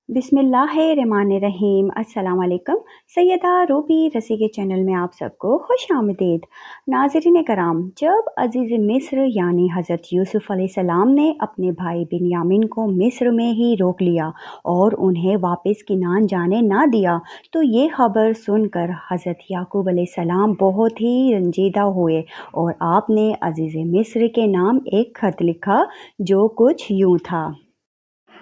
बिस्मिल्लाहिर्रहमानिर्रहीम अस्सलाम वालेकुम। सैयदा रूबी रसी के चैनल में आप सबको खुश आमदीद। नाज़रीन कराम, जब अजीज़ मिस्र यानी हज़रत यूसुफ़ अलैहिस्सलाम ने अपने भाई बिन्यामीन को मिस्र में ही रोक लिया और उन्हें वापस किनान जाने ना दिया, तो ये खबर सुनकर हज़रत याकूब अलैहिस्सलाम बहुत ही रंजीदा हुए और आपने अजीज़ मिस्र के नाम एक ख़त लिखा जो कुछ यूँ था।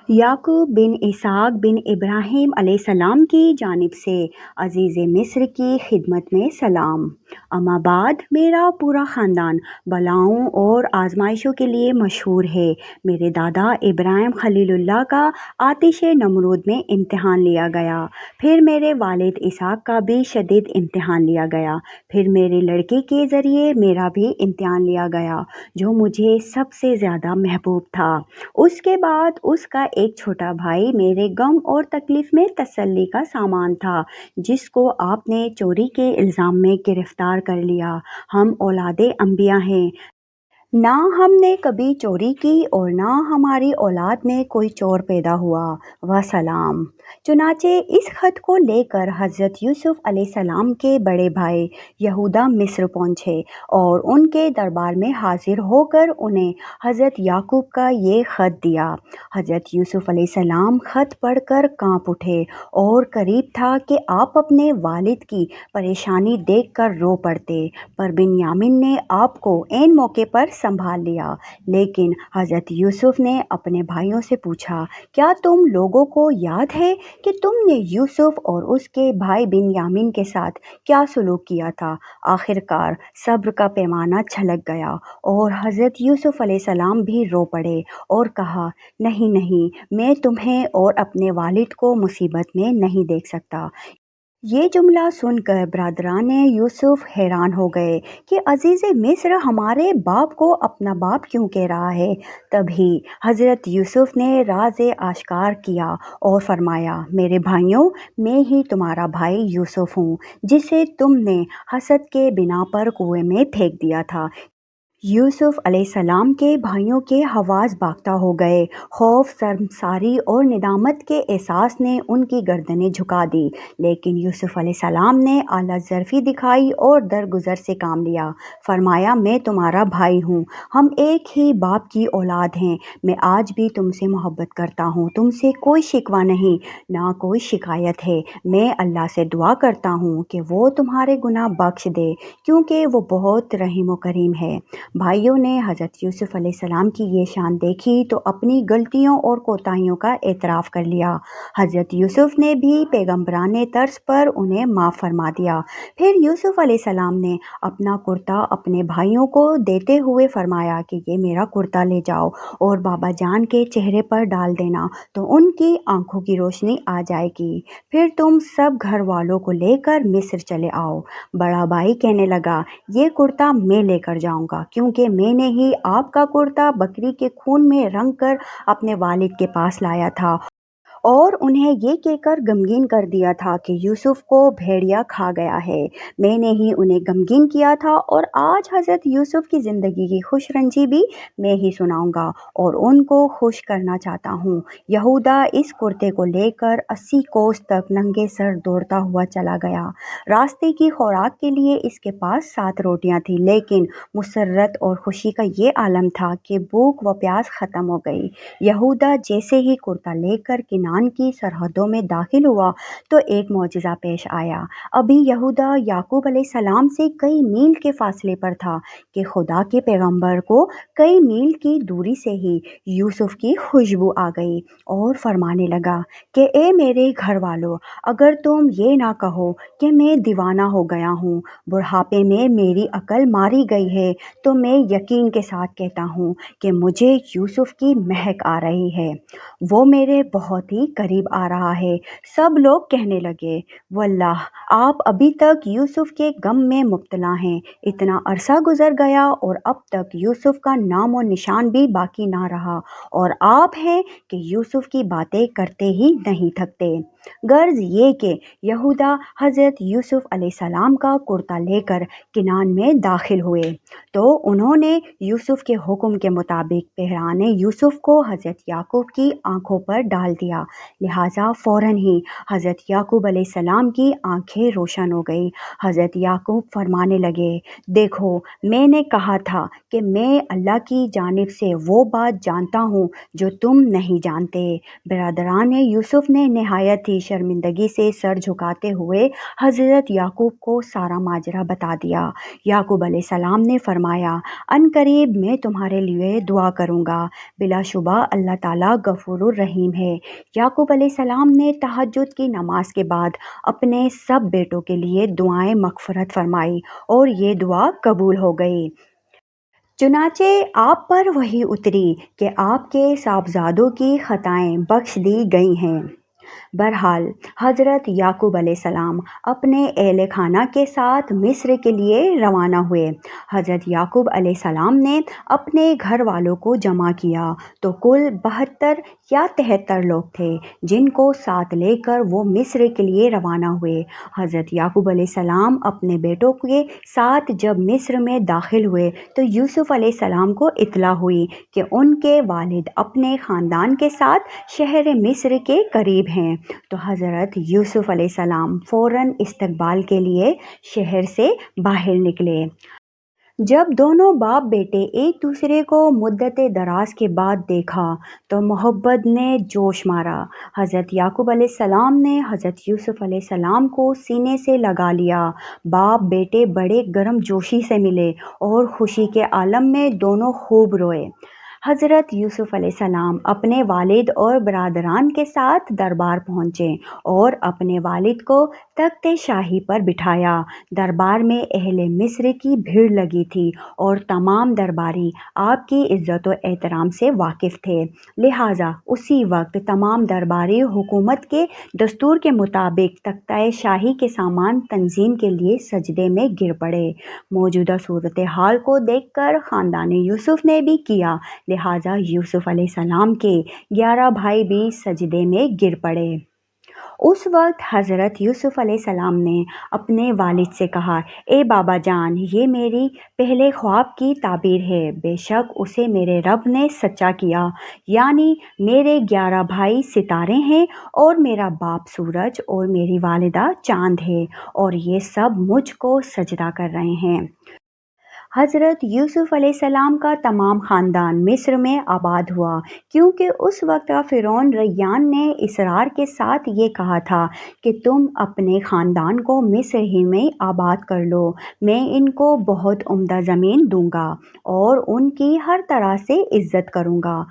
याकूब बिन इसहाक बिन इब्राहीम अलैहिस्सलाम की जानिब से अजीज़ मिस्र की खिदमत में सलाम। अम्मा बाद मेरा पूरा ख़ानदान बलाओं और आजमाइशों के लिए मशहूर है। मेरे दादा इब्राहिम खलीलुल्लाह का आतिश नमरूद में इम्तिहान लिया गया, फिर मेरे वालिद इसहाक का भी शदीद इम्तिहान लिया गया, फिर मेरे लड़के के ज़रिए मेरा भी इम्तिहान लिया गया जो मुझे सबसे ज़्यादा महबूब था। उसके बाद उसका एक छोटा भाई मेरे गम और तकलीफ़ में तसल्ली का सामान था, जिसको आपने चोरी के इल्ज़ाम में गिरफ़्तार कर लिया। हम औलादे अंबिया हैं, ना हमने कभी चोरी की और ना हमारी औलाद में कोई चोर पैदा हुआ। वसलाम। चुनाचे इस खत को लेकर हज़रत यूसुफ़ अलैहिस्सलाम के बड़े भाई यहूदा मिस्र पहुँचे और उनके दरबार में हाजिर होकर उन्हें हज़रत याकूब का ये खत दिया। हज़रत यूसुफ़ अलैहिस्सलाम खत पढ़कर कांप उठे और करीब था कि आप अपने वालिद की परेशानी देखकर रो पड़ते, पर बिन्यामीन ने आपको ऐन मौके पर संभाल लिया। लेकिन हज़रत यूसुफ़ ने अपने भाइयों से पूछा, क्या तुम लोगों को याद है कि तुमने यूसुफ़ और उसके भाई बिन्यामीन के साथ क्या सलूक किया था? आखिरकार सब्र का पैमाना छलक गया और हज़रत यूसुफ़ अलैहिस्सलाम भी रो पड़े और कहा, नहीं नहीं, मैं तुम्हें और अपने वालिद को मुसीबत में नहीं देख सकता। ये जुमला सुनकर बरादरान यूसुफ हैरान हो गए कि अजीज़ मिस्र हमारे बाप को अपना बाप क्यों कह रहा है। तभी हज़रत यूसुफ ने राज आश्कार किया और फरमाया, मेरे भाइयों, मैं ही तुम्हारा भाई यूसुफ हूँ, जिसे तुमने हसद के बिना पर कुएं में फेंक दिया था। यूसुफ अलैहिस्सलाम के भाइयों के हवास बाख्ता हो गए। खौफ, शर्मसारी और निदामत के एहसास ने उनकी गर्दनें झुका दी, लेकिन यूसुफ अलैहिस्सलाम ने आला ज़र्फ़ी दिखाई और दरगुजर से काम लिया। फरमाया, मैं तुम्हारा भाई हूँ, हम एक ही बाप की औलाद हैं। मैं आज भी तुमसे मोहब्बत करता हूँ, तुमसे कोई शिकवा नहीं, ना कोई शिकायत है। मैं अल्लाह से दुआ करता हूँ कि वो तुम्हारे गुनाह बख्श दे, क्योंकि वो बहुत रहीम व करीम है। भाइयों ने हज़रत यूसुफ़ अलैहिस्सलाम की ये शान देखी तो अपनी गलतियों और कोताहियों का एतराफ़ कर लिया। हज़रत यूसुफ़ ने भी पैगम्बराने तर्ज पर उन्हें माफ़ फरमा दिया। फिर यूसुफ़ अलैहिस्सलाम ने अपना कुर्ता अपने भाइयों को देते हुए फरमाया कि ये मेरा कुर्ता ले जाओ और बाबा जान के चेहरे पर डाल देना, तो उनकी आंखों की रोशनी आ जाएगी। फिर तुम सब घर वालों को लेकर मिस्र चले आओ। बड़ा भाई कहने लगा, ये कुर्ता मैं लेकर जाऊंगा, क्योंकि मैंने ही आपका कुर्ता बकरी के खून में रंग कर अपने वालिद के पास लाया था और उन्हें ये कहकर गमगीन कर दिया था कि यूसुफ को भेड़िया खा गया है। मैंने ही उन्हें गमगीन किया था और आज हज़रत यूसुफ की ज़िंदगी की खुश रंजी भी मैं ही सुनाऊंगा और उनको खुश करना चाहता हूँ। यहूदा इस कुर्ते को लेकर 80 कोस तक नंगे सर दौड़ता हुआ चला गया। रास्ते की खुराक के लिए इसके पास 7 रोटियां थी, लेकिन मुसर्रत और खुशी का ये आलम था कि भूख व प्यास ख़त्म हो गई। यहूदा जैसे ही कुर्ता लेकर किनान की सरहदों में दाखिल हुआ तो एक मौजज़ा पेश आया। अभी यहूदा याकूब अलैहिस्सलाम से कई मील के फासले पर था कि खुदा के पैगंबर को कई मील की दूरी से ही यूसुफ की खुशबू आ गई और फरमाने लगा कि ए मेरे घर वालों, अगर तुम ये ना कहो कि मैं दीवाना हो गया हूँ, बुढ़ापे में मेरी अकल मारी गई है, तो मैं यकीन के साथ कहता हूँ कि मुझे यूसुफ की महक आ रही है। वो मेरे बहुत ही करीब आ रहा है। सब लोग कहने लगे, वल्लाह आप अभी तक यूसुफ के गम में मुब्तला हैं। इतना अरसा गुजर गया और अब तक यूसुफ का नाम और निशान भी बाकी ना रहा, और आप हैं कि यूसुफ की बातें करते ही नहीं थकते। غرض یہ کہ یہودا حضرت یوسف علیہ السلام کا کرتا لے کر کنعان میں داخل ہوئے تو انہوں نے یوسف کے حکم کے مطابق پہرانے یوسف کو حضرت یعقوب کی آنکھوں پر ڈال دیا، لہٰذا فوراً ہی حضرت یعقوب علیہ السلام کی آنکھیں روشن ہو گئی۔ حضرت یعقوب فرمانے لگے، دیکھو میں نے کہا تھا کہ میں اللہ کی جانب سے وہ بات جانتا ہوں جو تم نہیں جانتے۔ برادران یوسف نے نہایت ہی شرمندگی سے سر جھکاتے ہوئے حضرت یعقوب کو سارا ماجرا بتا دیا۔ یعقوب علیہ السلام نے فرمایا، عنقریب میں تمہارے لیے دعا کروں گا، بلا شبہ اللہ تعالیٰ غفور الرحیم ہے۔ یعقوب علیہ السلام نے تہجد کی نماز کے بعد اپنے سب بیٹوں کے لیے دعائیں مغفرت فرمائی اور یہ دعا قبول ہو گئی۔ چنانچہ آپ پر وحی اتری کہ آپ کے صاحبزادوں کی خطائیں بخش دی گئی ہیں۔ بہرحال حضرت یعقوب علیہ السلام اپنے اہل خانہ کے ساتھ مصر کے لیے روانہ ہوئے۔ حضرت یعقوب علیہ السلام نے اپنے گھر والوں کو جمع کیا تو کل 72 یا 73 لوگ تھے جن کو ساتھ لے کر وہ مصر کے لیے روانہ ہوئے۔ حضرت یعقوب علیہ السلام اپنے بیٹوں کے ساتھ جب مصر میں داخل ہوئے تو یوسف علیہ السلام کو اطلاع ہوئی کہ ان کے والد اپنے خاندان کے ساتھ شہر مصر کے قریب ہیں، تو حضرت یوسف علیہ السلام فوراً استقبال کے لیے شہر سے باہر نکلے۔ جب دونوں باپ بیٹے ایک دوسرے کو مدت دراز کے بعد دیکھا تو محبت نے جوش مارا۔ حضرت یعقوب علیہ السلام نے حضرت یوسف علیہ السلام کو سینے سے لگا لیا۔ باپ بیٹے بڑے گرم جوشی سے ملے اور خوشی کے عالم میں دونوں خوب روئے۔ حضرت یوسف علیہ السلام اپنے والد اور برادران کے ساتھ دربار پہنچے اور اپنے والد کو تخت شاہی پر بٹھایا۔ دربار میں اہل مصر کی بھیڑ لگی تھی اور تمام درباری آپ کی عزت و احترام سے واقف تھے، لہٰذا اسی وقت تمام درباری حکومت کے دستور کے مطابق تخت شاہی کے سامان تنظیم کے لیے سجدے میں گر پڑے۔ موجودہ صورتحال کو دیکھ کر خاندان یوسف نے بھی کیا، لہٰذا یوسف علیہ السلام کے 11 بھائی بھی سجدے میں گر پڑے۔ اس وقت حضرت یوسف علیہ السلام نے اپنے والد سے کہا، اے بابا جان، یہ میری پہلے خواب کی تعبیر ہے، بے شک اسے میرے رب نے سچا کیا، یعنی میرے 11 بھائی ستارے ہیں اور میرا باپ سورج اور میری والدہ چاند ہے اور یہ سب مجھ کو سجدہ کر رہے ہیں۔ حضرت یوسف علیہ السلام کا تمام خاندان مصر میں آباد ہوا، کیونکہ اس وقت کا فرعون ریان نے اصرار کے ساتھ یہ کہا تھا کہ تم اپنے خاندان کو مصر ہی میں آباد کر لو، میں ان کو بہت عمدہ زمین دوں گا اور ان کی ہر طرح سے عزت کروں گا۔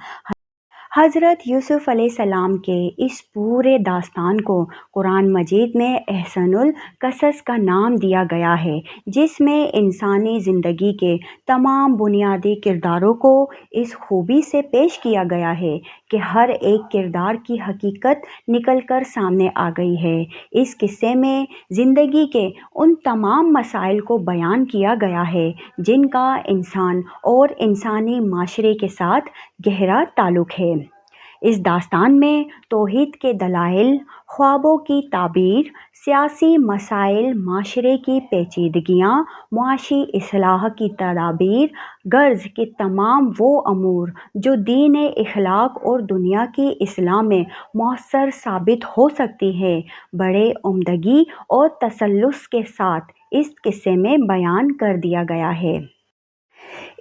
حضرت یوسف علیہ السلام کے اس پورے داستان کو قرآن مجید میں احسن القصص کا نام دیا گیا ہے، جس میں انسانی زندگی کے تمام بنیادی کرداروں کو اس خوبی سے پیش کیا گیا ہے کہ ہر ایک کردار کی حقیقت نکل کر سامنے آ گئی ہے۔ اس قصے میں زندگی کے ان تمام مسائل کو بیان کیا گیا ہے جن کا انسان اور انسانی معاشرے کے ساتھ گہرا تعلق ہے۔ اس داستان میں توحید کے دلائل، خوابوں کی تعبیر، سیاسی مسائل، معاشرے کی پیچیدگیاں، معاشی اصلاح کی تدابیر، غرض کہ تمام وہ امور جو دین اخلاق اور دنیا کی اصلاح میں مؤثر ثابت ہو سکتی ہیں، بڑے عمدگی اور تسلسل کے ساتھ اس قصے میں بیان کر دیا گیا ہے۔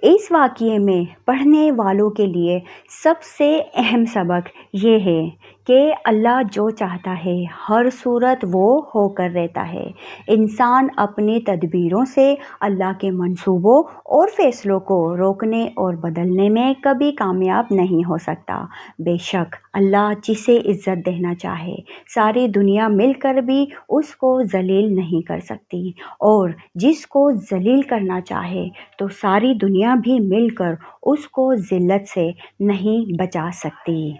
اس واقعے میں پڑھنے والوں کے لیے سب سے اہم سبق یہ ہے کہ اللہ جو چاہتا ہے ہر صورت وہ ہو کر رہتا ہے۔ انسان اپنی تدبیروں سے اللہ کے منصوبوں اور فیصلوں کو روکنے اور بدلنے میں کبھی کامیاب نہیں ہو سکتا۔ بے شک اللہ جسے عزت دینا چاہے ساری دنیا مل کر بھی اس کو ذلیل نہیں کر سکتی، اور جس کو ذلیل کرنا چاہے تو ساری دنیا بھی مل کر اس کو ذلت سے نہیں بچا سکتی۔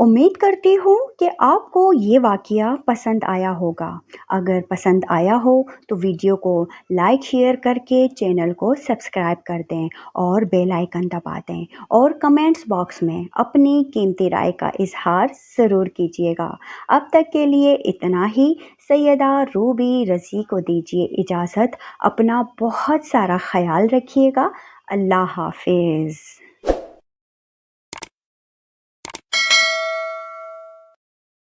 امید کرتی ہوں کہ آپ کو یہ واقعہ پسند آیا ہوگا۔ اگر پسند آیا ہو تو ویڈیو کو لائک شیئر کر کے چینل کو سبسکرائب کر دیں اور بیل آئیکن دبا دیں، اور کمنٹس باکس میں اپنی قیمتی رائے کا اظہار ضرور کیجیے گا۔ اب تک کے لیے اتنا ہی۔ سیدہ روبی رضی کو دیجیے اجازت۔ اپنا بہت سارا خیال رکھیے گا۔ اللہ حافظ۔